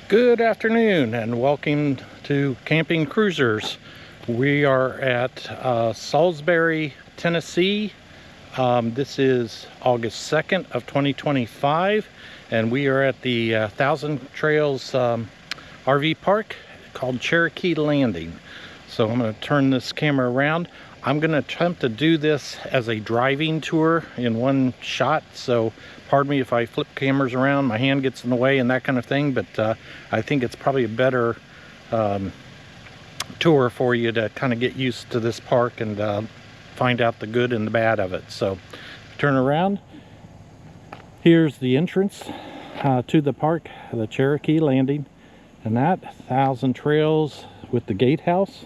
Good afternoon and welcome to Camping Cruisers. We are at Saulsbury, Tennessee. This is August 2nd of 2025 and we are at the Thousand Trails RV park called Cherokee Landing. So I'm going to turn this camera around. I'm going to attempt to do this as a driving tour in one shot, so pardon me if I flip cameras around, my hand gets in the way and that kind of thing, but I think it's probably a better tour for you to kind of get used to this park and find out the good and the bad of it. So turn around. Here's the entrance to the park, the Cherokee Landing, and that Thousand Trails with the gatehouse.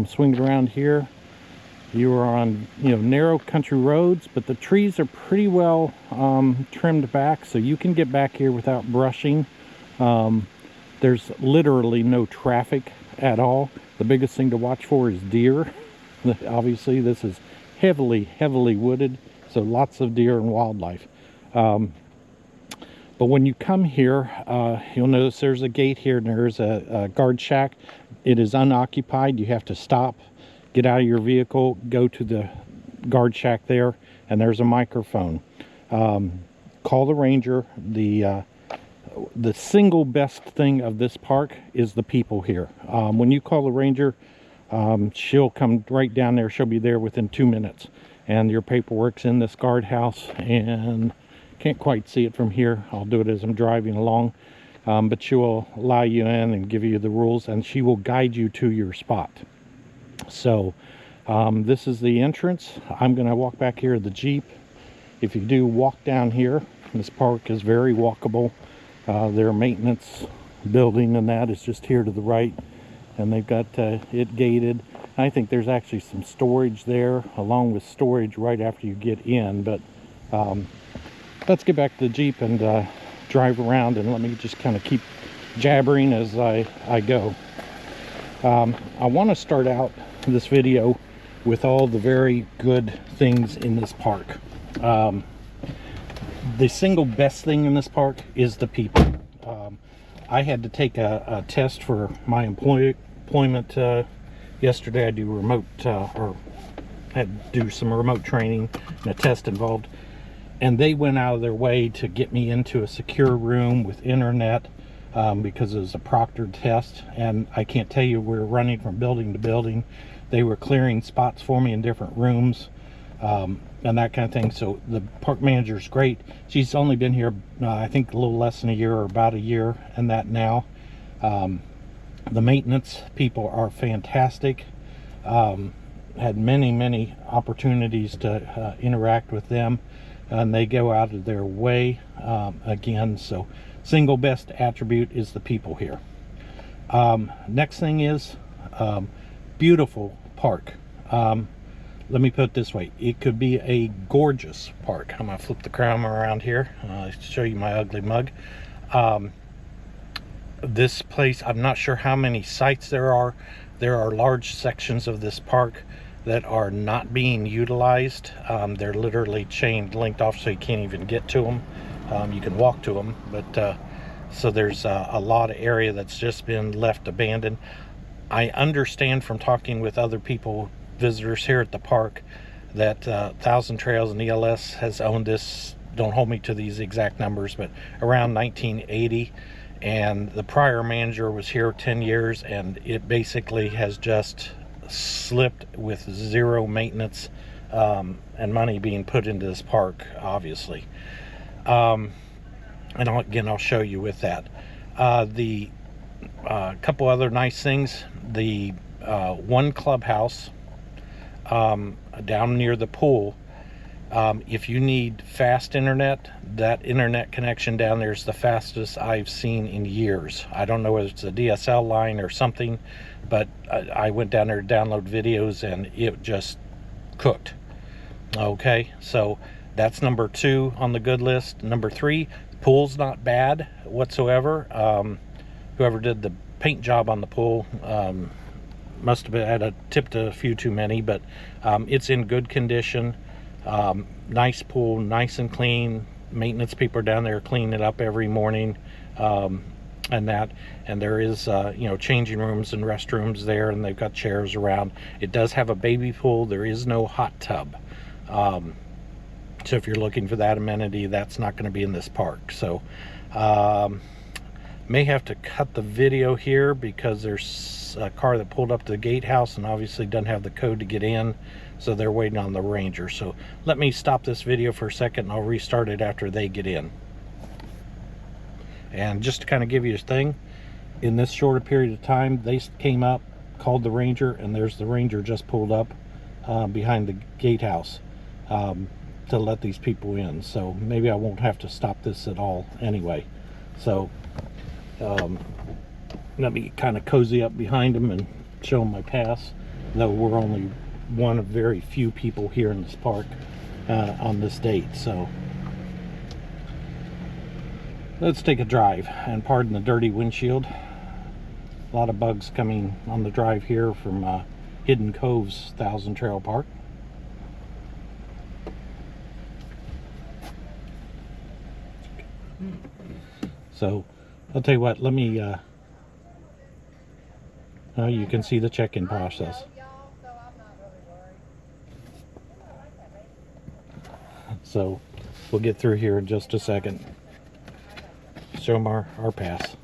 Swing around here. You are on, narrow country roads, but the trees are pretty well trimmed back, so you can get back here without brushing. There's literally no traffic at all. The biggest thing to watch for is deer. Obviously, this is heavily wooded, so lots of deer and wildlife. But when you come here, you'll notice there's a gate here, and there's a guard shack. It is unoccupied. You have to stop, get out of your vehicle, go to the guard shack there, and there's a microphone. Call the ranger. The single best thing of this park is the people here. When you call the ranger, she'll come right down there. She'll be there within 2 minutes, and your paperwork's in this guardhouse. And can't quite see it from here. I'll do it as I'm driving along, but she will allow you in and give you the rules, and she will guide you to your spot. So this is the entrance. I'm going to walk back here to the Jeep. If you do walk down here, this park is very walkable. Their maintenance building and that is just here to the right, and they've got it gated. I think there's actually some storage there, along with storage right after you get in. But let's get back to the Jeep and drive around, and let me just kind of keep jabbering as I go. I want to start out this video with all the very good things in this park. The single best thing in this park is the people. I had to take a test for my employment yesterday. I do remote or had to do some remote training, and a test involved, and they went out of their way to get me into a secure room with internet, because it was a proctored test. And I can't tell you, we were running from building to building. They were clearing spots for me in different rooms, and that kind of thing. So the park manager's great. She's only been here, I think, a little less than a year, or about a year and that now. The maintenance people are fantastic. Had many opportunities to interact with them, and they go out of their way again. So single best attribute is the people here. Next thing is beautiful park. Let me put it this way, it could be a gorgeous park. I'm gonna flip the camera around here to show you my ugly mug. This place, I'm not sure how many sites there are. There are large sections of this park that are not being utilized. They're literally chained, linked off, so you can't even get to them. You can walk to them, but so there's a lot of area that's just been left abandoned. I understand from talking with other people, visitors here at the park, that Thousand Trails and ELS has owned this, don't hold me to these exact numbers, but around 1980. And the prior manager was here 10 years, and it basically has just slipped with zero maintenance and money being put into this park, obviously. And I'll show you with that. The couple other nice things, the one clubhouse down near the pool, if you need fast internet, that internet connection down there is the fastest I've seen in years. I don't know whether it's a DSL line or something, but I went down there to download videos and it just cooked. Okay, so that's number 2 on the good list. Number 3, the pool's not bad whatsoever. Whoever did the paint job on the pool must have had a tipped a few too many, but it's in good condition. Nice pool, nice and clean. Maintenance people are down there cleaning it up every morning. and there is you know, changing rooms and restrooms there, and they've got chairs around. It does have a baby pool. There is no hot tub, so if you're looking for that amenity, that's not going to be in this park. So may have to cut the video here because there's a car that pulled up to the gatehouse and obviously doesn't have the code to get in, so they're waiting on the ranger. So let me stop this video for a second and I'll restart it after they get in. And just to kind of give you a thing, in this shorter period of time, they came up, called the ranger, and there's the ranger just pulled up behind the gatehouse to let these people in. So maybe I won't have to stop this at all anyway. So let me kind of cozy up behind them and show them my pass, though we're only one of very few people here in this park on this date. So let's take a drive, and pardon the dirty windshield. A lot of bugs coming on the drive here from Hidden Cove's Thousand Trail Park. So I'll tell you what, let me you can see the check-in process. So we'll get through here in just a second. Show them our pass.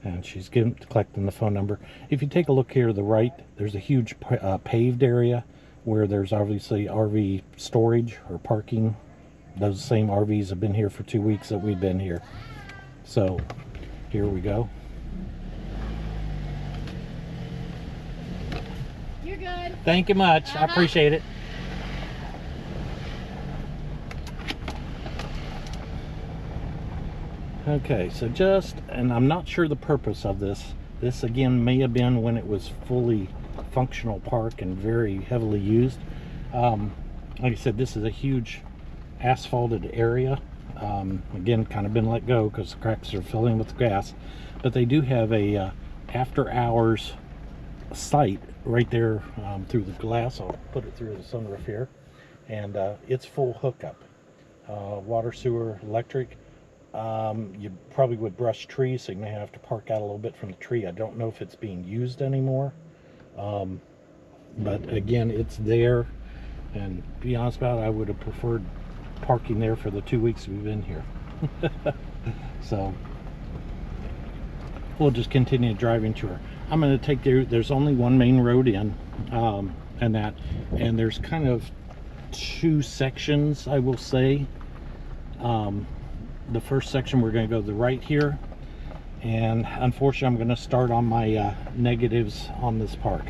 And she's collecting the phone number. If you take a look here to the right, there's a huge paved area where there's obviously RV storage or parking. Those same RVs have been here for 2 weeks that we've been here. So here we go. You're good. Thank you much. I appreciate it. Okay, so and I'm not sure the purpose of this. This again may have been when it was fully functional park and very heavily used. Like I said, this is a huge asphalted area. Again, kind of been let go because the cracks are filling with gas. But they do have a after hours site right there through the glass. I'll put it through the sunroof here. And it's full hookup. Water, sewer, electric. You probably would brush trees, so you may have to park out a little bit from the tree. I don't know if it's being used anymore. But again, it's there. And to be honest about it, I would have preferred parking there for the 2 weeks we've been here. So we'll just continue driving tour. I'm going to take there's only one main road in, and there's kind of two sections, I will say. The first section, we're going to go to the right here, and unfortunately I'm going to start on my negatives on this park.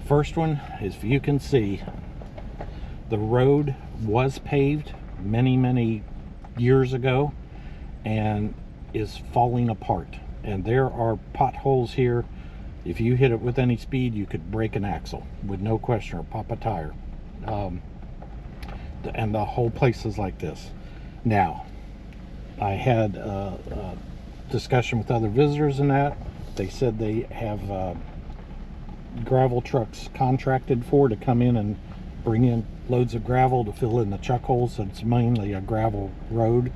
First one is, if you can see, the road was paved many years ago and is falling apart, and there are potholes here. If you hit it with any speed, you could break an axle with no question, or pop a tire. And the whole place is like this. Now, I had a discussion with other visitors in that. They said they have gravel trucks contracted to come in and bring in loads of gravel to fill in the chuck holes. So it's mainly a gravel road,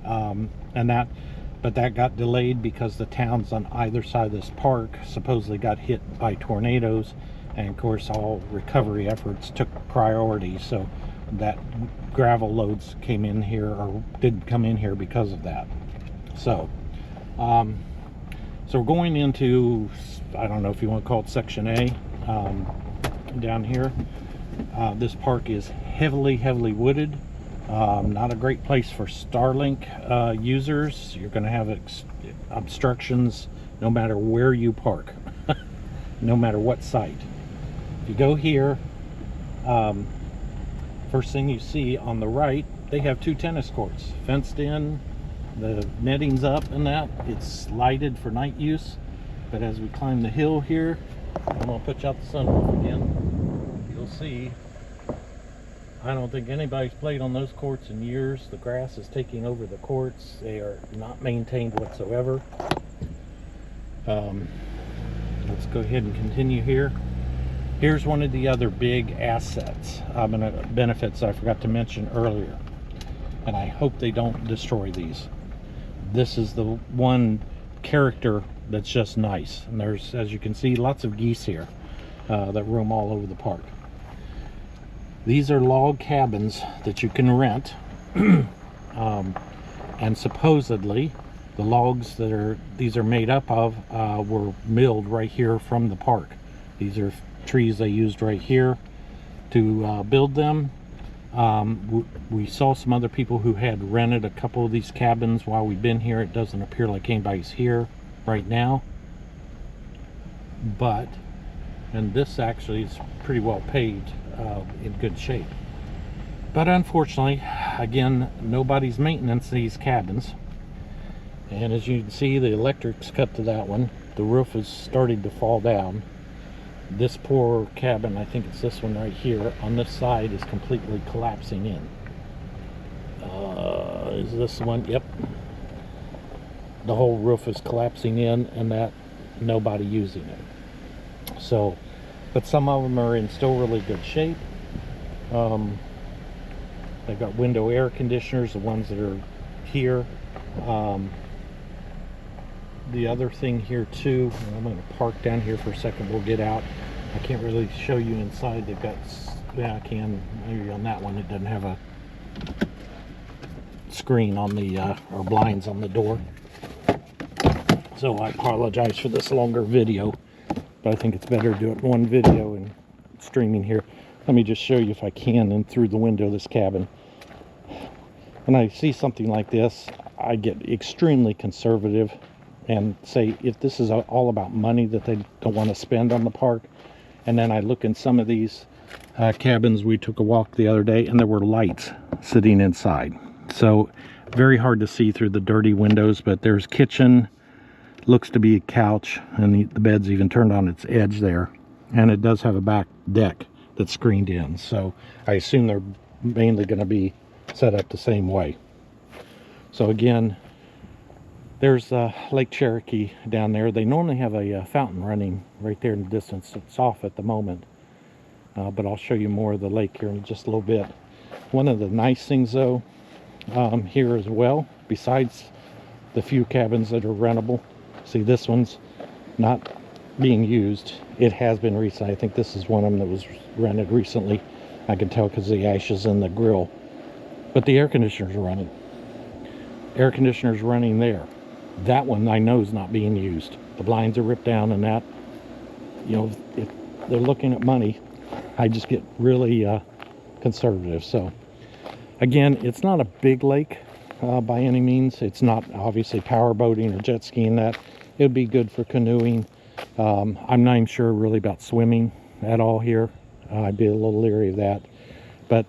but that got delayed because the towns on either side of this park supposedly got hit by tornadoes, and of course all recovery efforts took priority, so that gravel loads came in here, or didn't come in here because of that. So so we're going into, I don't know if you want to call it section A, down here. This park is heavily wooded. Not a great place for Starlink users. You're going to have obstructions no matter where you park, no matter what site. If you go here, first thing you see on the right, they have 2 tennis courts fenced in. The netting's up and that. It's lighted for night use. But as we climb the hill here, I'm going to put you out the sunroof again. You'll see, I don't think anybody's played on those courts in years. The grass is taking over the courts. They are not maintained whatsoever. Let's go ahead and continue here. Here's one of the other big assets, benefits I forgot to mention earlier, and I hope they don't destroy these. This is the one character that's just nice, and there's, as you can see, lots of geese here that roam all over the park. These are log cabins that you can rent, and supposedly the logs that these are made up of were milled right here from the park. These are trees they used right here to build them. We saw some other people who had rented a couple of these cabins while we've been here. It doesn't appear like anybody's here right now, and this actually is pretty well paved, in good shape. But unfortunately, again, nobody's maintenance these cabins. And as you can see, the electric's cut to that one. The roof is starting to fall down. This poor cabin, I think it's this one right here, on this side is completely collapsing in. Is this one? Yep. The whole roof is collapsing in, and that nobody using it. So, but some of them are in still really good shape. They've got window air conditioners, the ones that are here. The other thing here too, I'm going to park down here for a second, we'll get out. I can't really show you inside. They've got, yeah, I can, maybe on that one it doesn't have a screen on the, or blinds on the door. So I apologize for this longer video, but I think it's better to do it in one video and streaming here. Let me just show you if I can in through the window of this cabin. When I see something like this, I get extremely conservative and say, if this is all about money that they don't want to spend on the park. And then I look in some of these cabins. We took a walk the other day and there were lights sitting inside, so very hard to see through the dirty windows. But there's kitchen, looks to be a couch, and the bed's even turned on its edge there, and it does have a back deck that's screened in, so I assume they're mainly going to be set up the same way. So again, there's Lake Cherokee down there. They normally have a fountain running right there in the distance. It's off at the moment, but I'll show you more of the lake here in just a little bit. One of the nice things though, here as well, besides the few cabins that are rentable, see this one's not being used. It has been recently. I think this is one of them that was rented recently. I can tell because the ashes in the grill. But the air conditioners are running. Air conditioners running there. That one I know is not being used. The blinds are ripped down, and that, you know, if they're looking at money, I just get really conservative. So again, it's not a big lake by any means. It's not obviously power boating or jet skiing. That it would be good for canoeing. I'm not even sure really about swimming at all here. I'd be a little leery of that. But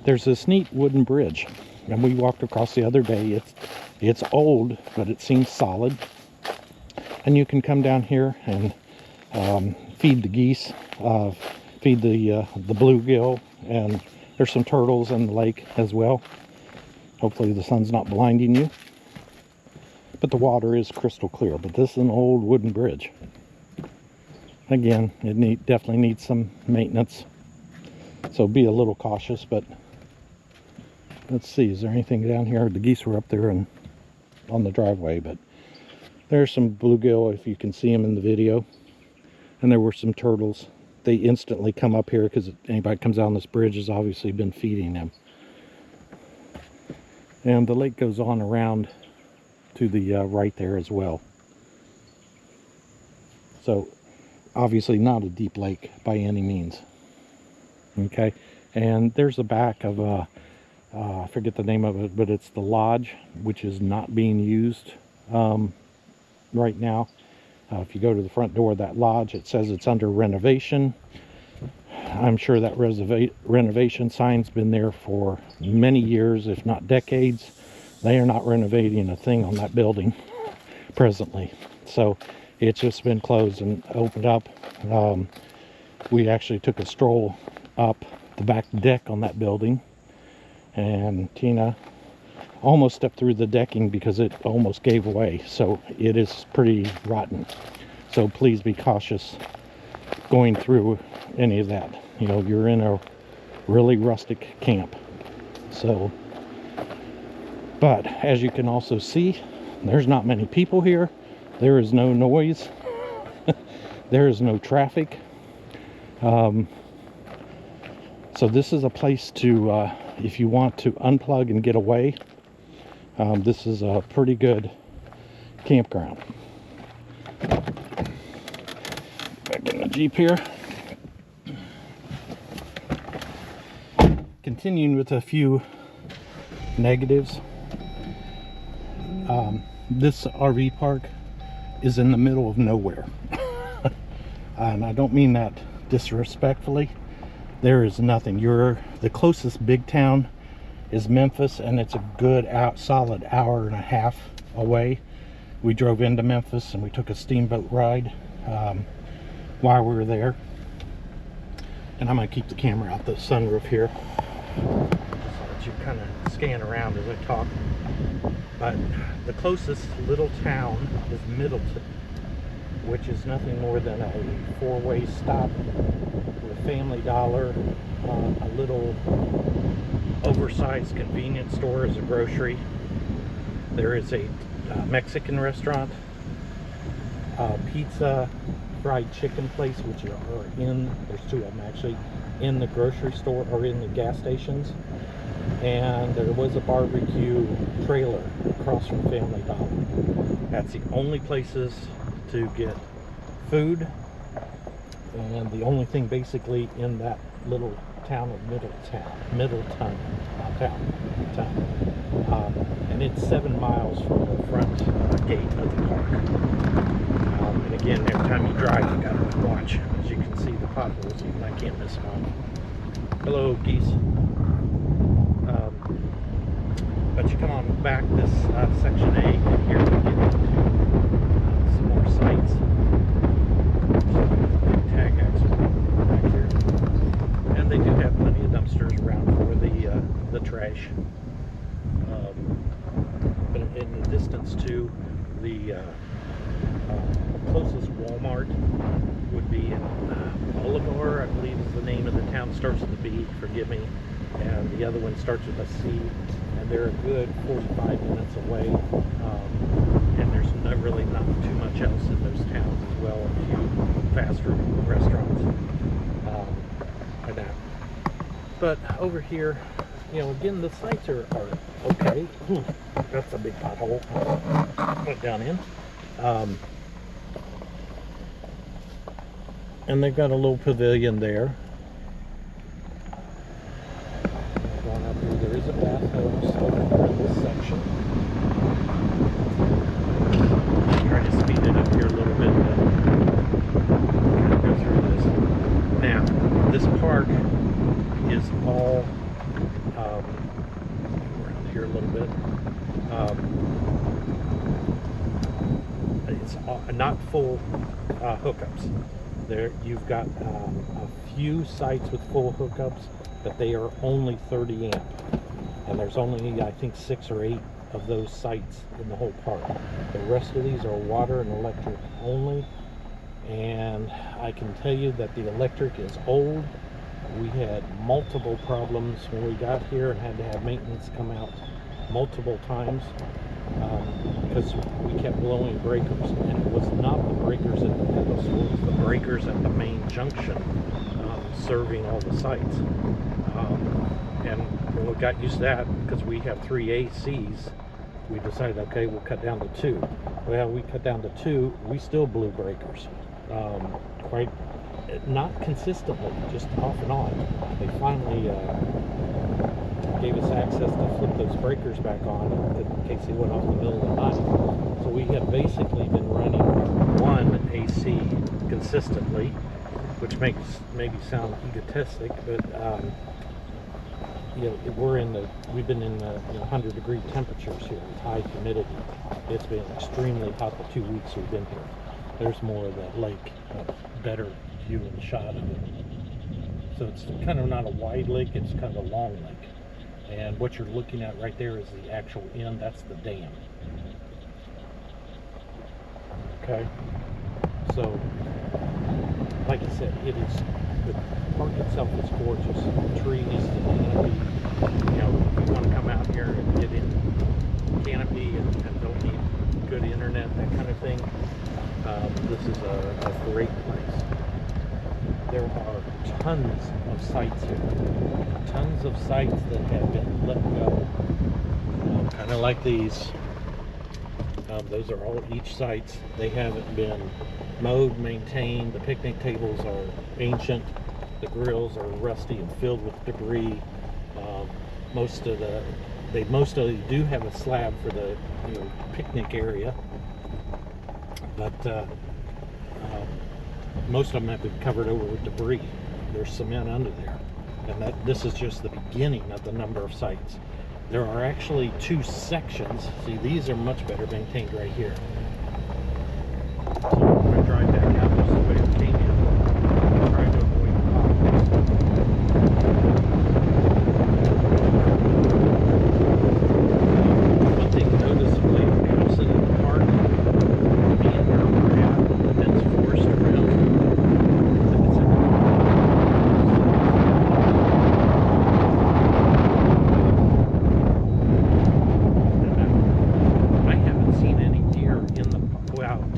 there's this neat wooden bridge, and we walked across the other day. It's old, but it seems solid. And you can come down here and feed the geese, feed the bluegill, and there's some turtles in the lake as well. Hopefully the sun's not blinding you. But the water is crystal clear. But this is an old wooden bridge. Again, it definitely needs some maintenance. So be a little cautious, but let's see, is there anything down here? The geese were up there and on the driveway, but there's some bluegill if you can see them in the video. And there were some turtles. They instantly come up here because anybody comes out on this bridge has obviously been feeding them. And the lake goes on around to the right there as well. So obviously not a deep lake by any means. Okay, and there's the back of I forget the name of it, but it's the lodge, which is not being used right now. If you go to the front door of that lodge, it says it's under renovation. I'm sure that renovation sign's been there for many years, if not decades. They are not renovating a thing on that building presently. So it's just been closed and opened up. We actually took a stroll up the back deck on that building, and Tina almost stepped through the decking because it almost gave away. So it is pretty rotten. So please be cautious going through any of that. You know, you're in a really rustic camp. So, but as you can also see, there's not many people here. There is no noise. There is no traffic. So this is a place to, if you want to unplug and get away, this is a pretty good campground. Back in the Jeep here. Continuing with a few negatives. This RV park is in the middle of nowhere. And I don't mean that disrespectfully. There is nothing. The closest big town is Memphis, and it's a good solid hour and a half away. We drove into Memphis and we took a steamboat ride while we were there. And I'm going to keep the camera out the sunroof here so that you kind of scan around as I talk. But the closest little town is Middleton, which is nothing more than a four-way stop with Family Dollar, a little oversized convenience store as a grocery. There is a Mexican restaurant, pizza, fried chicken place, which are there's two of them actually, in the grocery store or in the gas stations. And there was a barbecue trailer across from Family Dollar. That's the only places to get food, and the only thing basically in that little town of Middleton, and it's 7 miles from the front gate of the park. And again, every time you drive, you gotta watch. As you can see, the potholes, even I can't miss them all. Hello, geese. But you come on back this section A, and here we get into some more sites. Big tag axle back here, and they do have plenty of dumpsters around for the trash. But in the distance to the closest Walmart would be in Bolivar, I believe is the name of the town. Starts with a B, forgive me, and the other one starts with a C. And they're a good 45 minutes away, and there's really not too much else in those towns as well. A few fast food restaurants like that. But over here, you know, again, the sites are okay. Ooh, that's a big pothole. Put down in. And they've got a little pavilion there. Going up here, there is a bathtub over in this section. Try to speed it up here a little bit, but kind of go through this. Now, this park is all around here a little bit. It's not full hookups. There, you've got a few sites with full hookups, but they are only 30 amp, and there's only, I think, 6 or 8 of those sites in the whole park. The rest of these are water and electric only, and I can tell you that the electric is old. We had multiple problems when we got here and had to have maintenance come out multiple times because we kept blowing breakers, and it was not the breakers at the pedestal, it was the breakers at the main junction serving all the sites. And when we got used to that, because we have 3 ACs, we decided, okay, we'll cut down to 2. Well, we cut down to 2, we still blew breakers. Not consistently, just off and on. They finally gave us access to flip those breakers back on in case they went off in the middle of the night. So we have basically been running 1 AC consistently, which makes maybe sound egotistic, but you know, we've been in the 100-degree temperatures here with high humidity. It's been extremely hot the 2 weeks we've been here. There's more of that lake, a better view and shot of it. So it's kind of not a wide lake, it's kind of a long lake. And what you're looking at right there is the actual end, that's the dam. Okay, so like I said, the park itself is gorgeous. The trees, the canopy. You know, if you want to come out here and get in canopy and don't need good internet, that kind of thing, this is a great place. There are tons of sites here. Tons of sites that have been let go. Kind of like these. Those are all each sites. They haven't been mowed, maintained. The picnic tables are ancient. The grills are rusty and filled with debris. Most of them do have a slab for the picnic area, but most of them have been covered over with debris. There's cement under there, and this is just the beginning of the number of sites. There are actually 2 sections. See, these are much better maintained right here. So I'm going to drive back out just the way it came in. Try to avoid the potholes. One thing noticeably absent in the park, being where we're at, the dense forest around, it's in the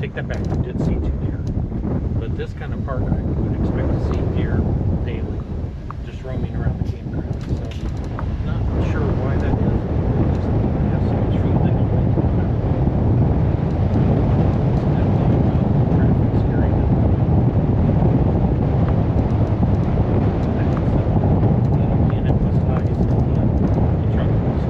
take that back, we did see 2 deer. But this kind of park, I would expect to see deer daily, just roaming around the campground. So, not sure why that is. Just have so much food they don't want to come out. Traffic's scary. And again, emphasize the truckers.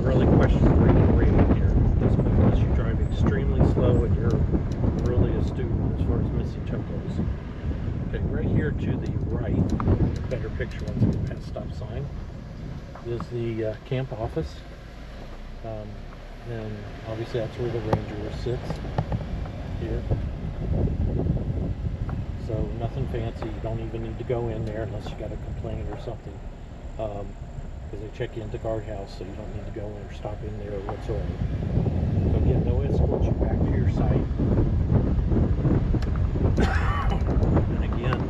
Really question the rate here at this point, unless you're driving extremely slow and you're really astute as far as missing chocos. Okay, right here to the right, a better picture once I get past stop sign, is the camp office. And obviously that's where the ranger sits here. So nothing fancy. You don't even need to go in there unless you got a complaint or something. Because they check you into guardhouse, so you don't need to go in or stop in there whatsoever. So again, they'll escort you back to your site. And again,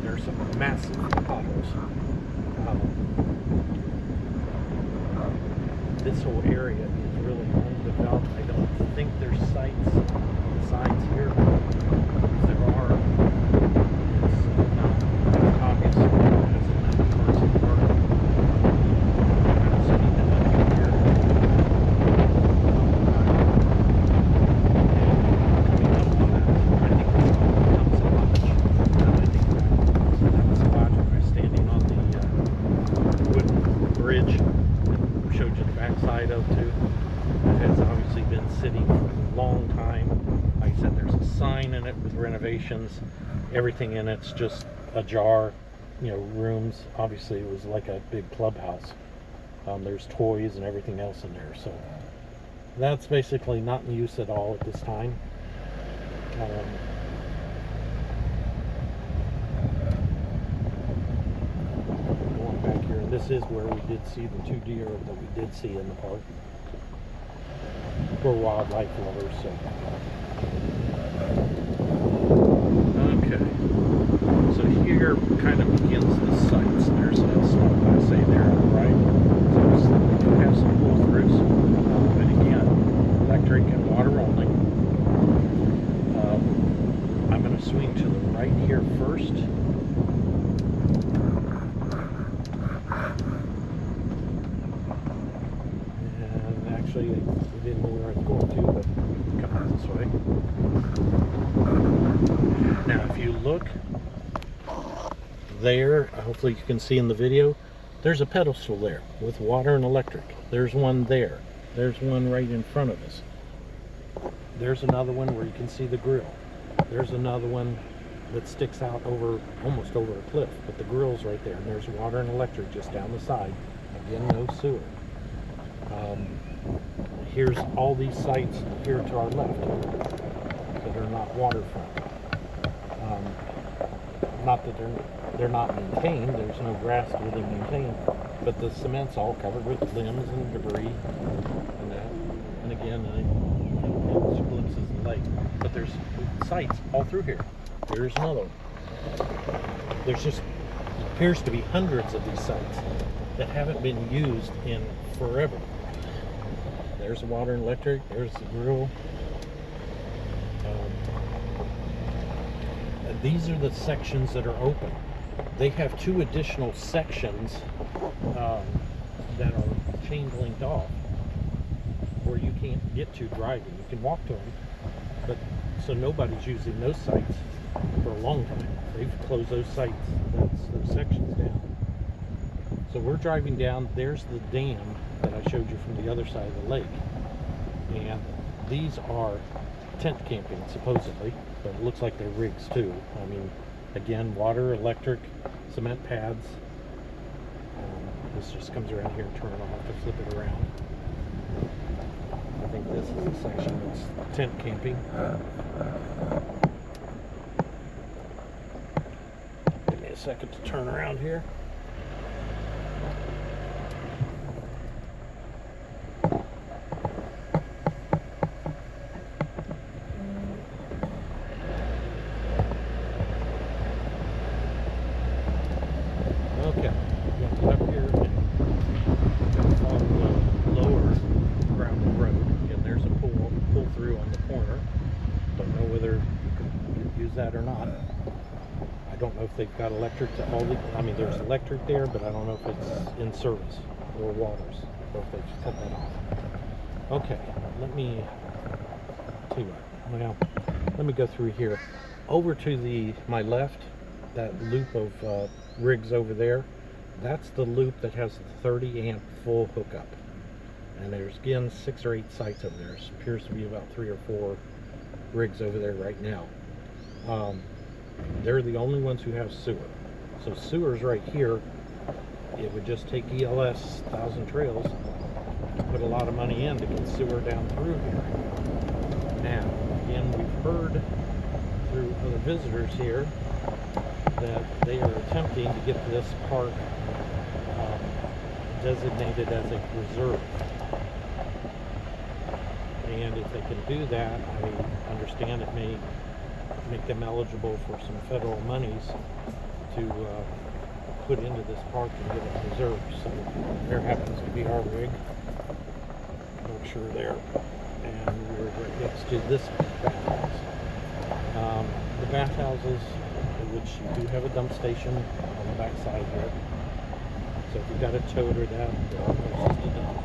there's some massive potholes. This whole area is really undeveloped. I don't think there's sites besides here. If there are, it's not as obvious as in other parts of the park. Kind of sitting in up here. And coming up on that, I think it's called Tums Lodge. Now that I think about it, so that's the lodge where I was standing on the wooden bridge. Showed you the backside of too. It has obviously been sitting for a long time. Like I said, there's a sign in it with renovations. Everything in it's just ajar. Rooms. Obviously, it was like a big clubhouse. There's toys and everything else in there. So that's basically not in use at all at this time. Back here, and this is where we did see the 2 deer that we did see in the park. We're wildlife lovers, so. Okay, so here kind of begins the sites. There's a stop I say there on the right. So we do have some pull-throughs, but again, electric and water only. I'm going to swing to the right here first. Actually, we didn't know where I was going to, but come out this way. Now, if you look there, hopefully you can see in the video, There's a pedestal there with water and electric. There's one there. There's one right in front of us. There's another one where you can see the grill. There's another one that sticks out over, almost over a cliff, but the grill's right there. And there's water and electric just down the side. Again, no sewer. Here's all these sites here to our left that are not waterfront. Not that they're not maintained. There's no grass to really maintain, but the cement's all covered with limbs and debris and that. And again, it glimpses the lake. But there's sites all through here. Here's another one. There's just appears to be hundreds of these sites that haven't been used in forever. There's the water and electric. There's the grill. These are the sections that are open. They have two additional sections that are chain linked off where you can't get to driving. You can walk to them, but so nobody's using those sites for a long time. They've closed those sites, those sections down. So we're driving down. There's the dam that I showed you from the other side of the lake, and these are tent camping supposedly, but it looks like they're rigs too. I mean, again, water, electric, cement pads. This just comes around here and turn it off to flip it around. I think this is a section that's tent camping. Give me a second to turn around here. Okay, up here and on the lower gravel road, and there's a pull through on the corner. Don't know whether you can use that or not. I don't know if they've got electric to all the. I mean, there's electric there, but I don't know if it's in service or waters, or if they just cut that off. Okay, let me tell you what. Well, let me go through here, over to my left. That loop of rigs over there, that's the loop that has the 30 amp full hookup, and there's again 6 or 8 sites over there. It appears to be about 3 or 4 rigs over there right now. They're the only ones who have sewer. So sewer's right here. It would just take ELS 1,000 Trails to put a lot of money in to get sewer down through here. Now again, we've heard through other visitors here that they are attempting to get this park designated as a reserve. And if they can do that, I understand it may make them eligible for some federal monies to put into this park and get it reserved. So there happens to be our rig. Berkshire there. And we're right next to this bathhouse. The bathhouses, which you do have a dump station on the back side here. So if you've got a tote or that, they're all closest to dump.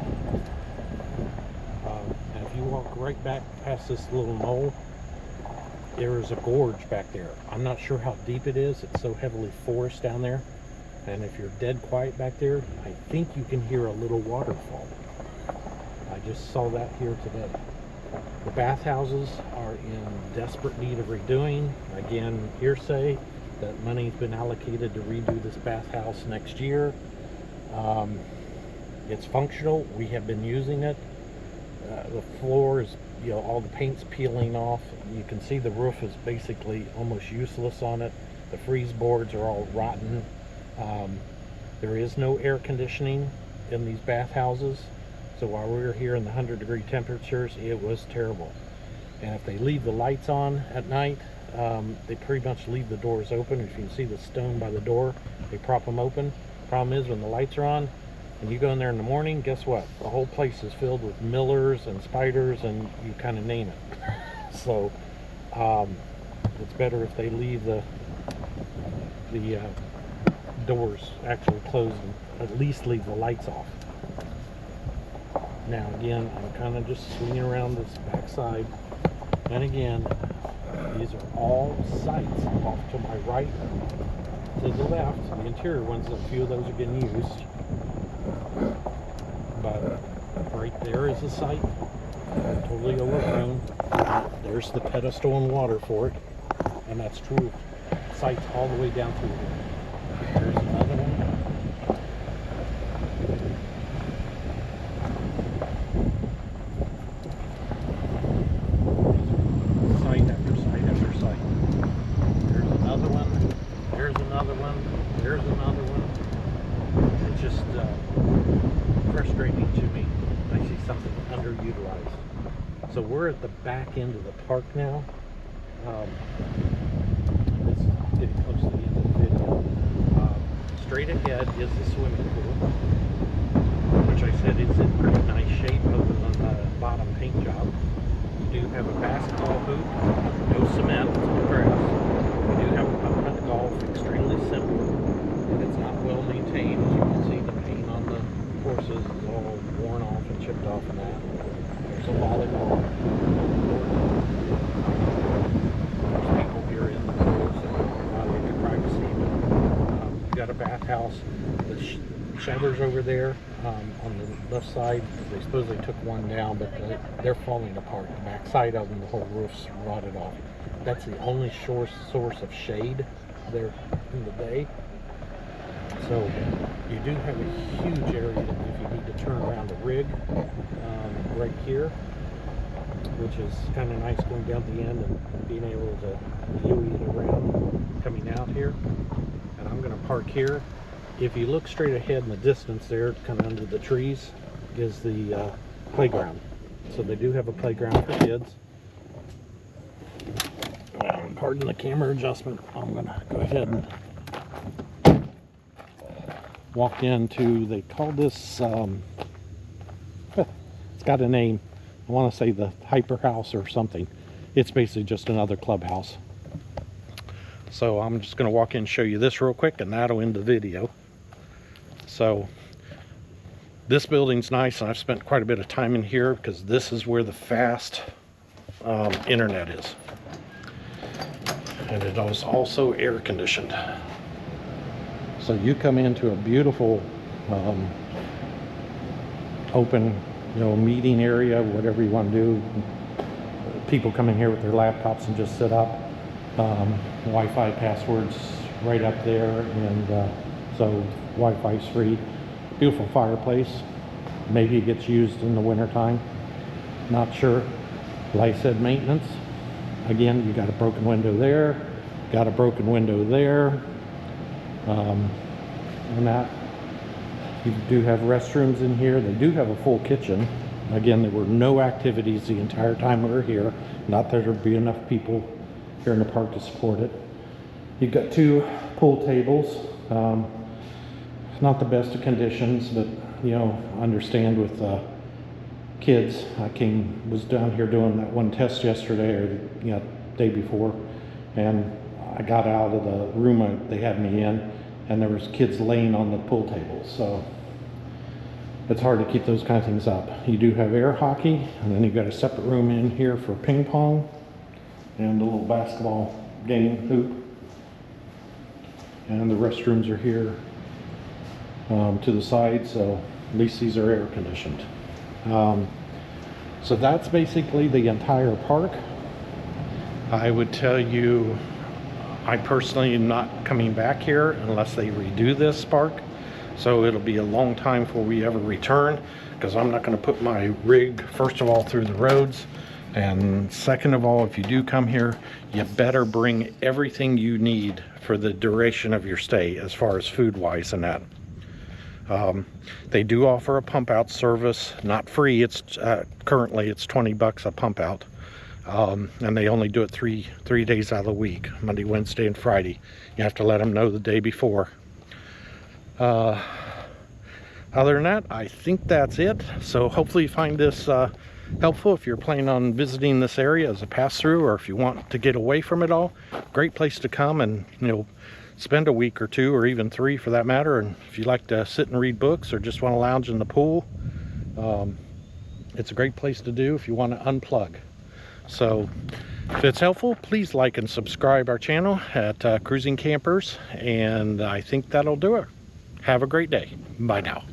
And if you walk right back past this little knoll, there is a gorge back there. I'm not sure how deep it is. It's so heavily forest down there. And if you're dead quiet back there, I think you can hear a little waterfall. I just saw that here today. The bathhouses are in desperate need of redoing. Again, hearsay that money's been allocated to redo this bathhouse next year. It's functional. We have been using it. The floor is, all the paint's peeling off. You can see the roof is basically almost useless on it. The freeze boards are all rotten. There is no air conditioning in these bathhouses. So while we were here in the 100-degree temperatures, it was terrible. And if they leave the lights on at night, they pretty much leave the doors open. If you can see the stone by the door, they prop them open. Problem is, when the lights are on and you go in there in the morning, guess what? The whole place is filled with millers and spiders, and you kind of name it. So it's better if they leave the doors actually closed and at least leave the lights off. Now again, I'm kind of just swinging around this backside, and again, these are all sites off to my right, to the left. The interior ones, a few of those are getting used. Right there is the site, totally overgrown. There's the pedestal and water for it, and that's true. Sites all the way down through here. There's another one. Site after site after site. There's another one. There's another one. There's another one. It's just frustrating to me. I see something underutilized. So we're at the back end of the park now. This is getting close to the end of the video. Straight ahead is the swimming pool, which I said is in pretty nice shape other than the bottom paint job. We do have a basketball hoop, no cement, it's all grass. We do have a putt golf, extremely simple, and it's not well maintained. As you can see, the paint on the courses is all worn off and chipped off and that. There's a volleyball. There's people here in the pool, so they get privacy. But you got a bathhouse. The showers over there on the left side. They supposedly took one down, but they're falling apart. The back side of them, the whole roof's rotted off. That's the only source of shade there in the day. So you do have a huge area if you need to turn around the rig right here, which is kind of nice going down the end and being able to view it around coming out here. And I'm going to park here. If you look straight ahead in the distance there, kind of under the trees, is the playground. So they do have a playground for kids. Pardon the camera adjustment. I'm going to go ahead and walk into, they call this, it's got a name. I want to say the Hyper House or something. It's basically just another clubhouse. So I'm just going to walk in and show you this real quick, and that'll end the video. So this building's nice, and I've spent quite a bit of time in here because this is where the fast internet is. And it is also air conditioned. So you come into a beautiful open, meeting area, whatever you want to do. People come in here with their laptops and just sit up. Wi-Fi passwords right up there, and so Wi-Fi's free. Beautiful fireplace. Maybe it gets used in the winter time. Not sure. Like I said, maintenance. Again, you got a broken window there. Got a broken window there. And that, you do have restrooms in here. They do have a full kitchen. Again, there were no activities the entire time we were here. Not that there'd be enough people here in the park to support it. You've got 2 pool tables. Not the best of conditions, but understand with kids. I was down here doing that one test yesterday, or day before, and I got out of the room they had me in, and there was kids laying on the pool tables. So it's hard to keep those kind of things up. You do have air hockey, and then you've got a separate room in here for ping pong and a little basketball game hoop. And the restrooms are here to the side, so at least these are air conditioned. So that's basically the entire park. I would tell you, I personally am not coming back here unless they redo this park. So it'll be a long time before we ever return, because I'm not going to put my rig, first of all, through the roads. And second of all, if you do come here, you better bring everything you need for the duration of your stay, as far as food-wise and that. They do offer a pump out service, not free. It's currently it's $20 a pump out, and they only do it three days out of the week, Monday, Wednesday, and Friday. You have to let them know the day before. Other than that, I think that's it. So hopefully you find this helpful if you're planning on visiting this area as a pass-through, or if you want to get away from it all. Great place to come and spend a week or 2, or even 3 for that matter. And if you like to sit and read books or just want to lounge in the pool, it's a great place to do if you want to unplug. So if it's helpful, please like and subscribe our channel at Cruising Campers, and I think that'll do it. Have a great day. Bye now.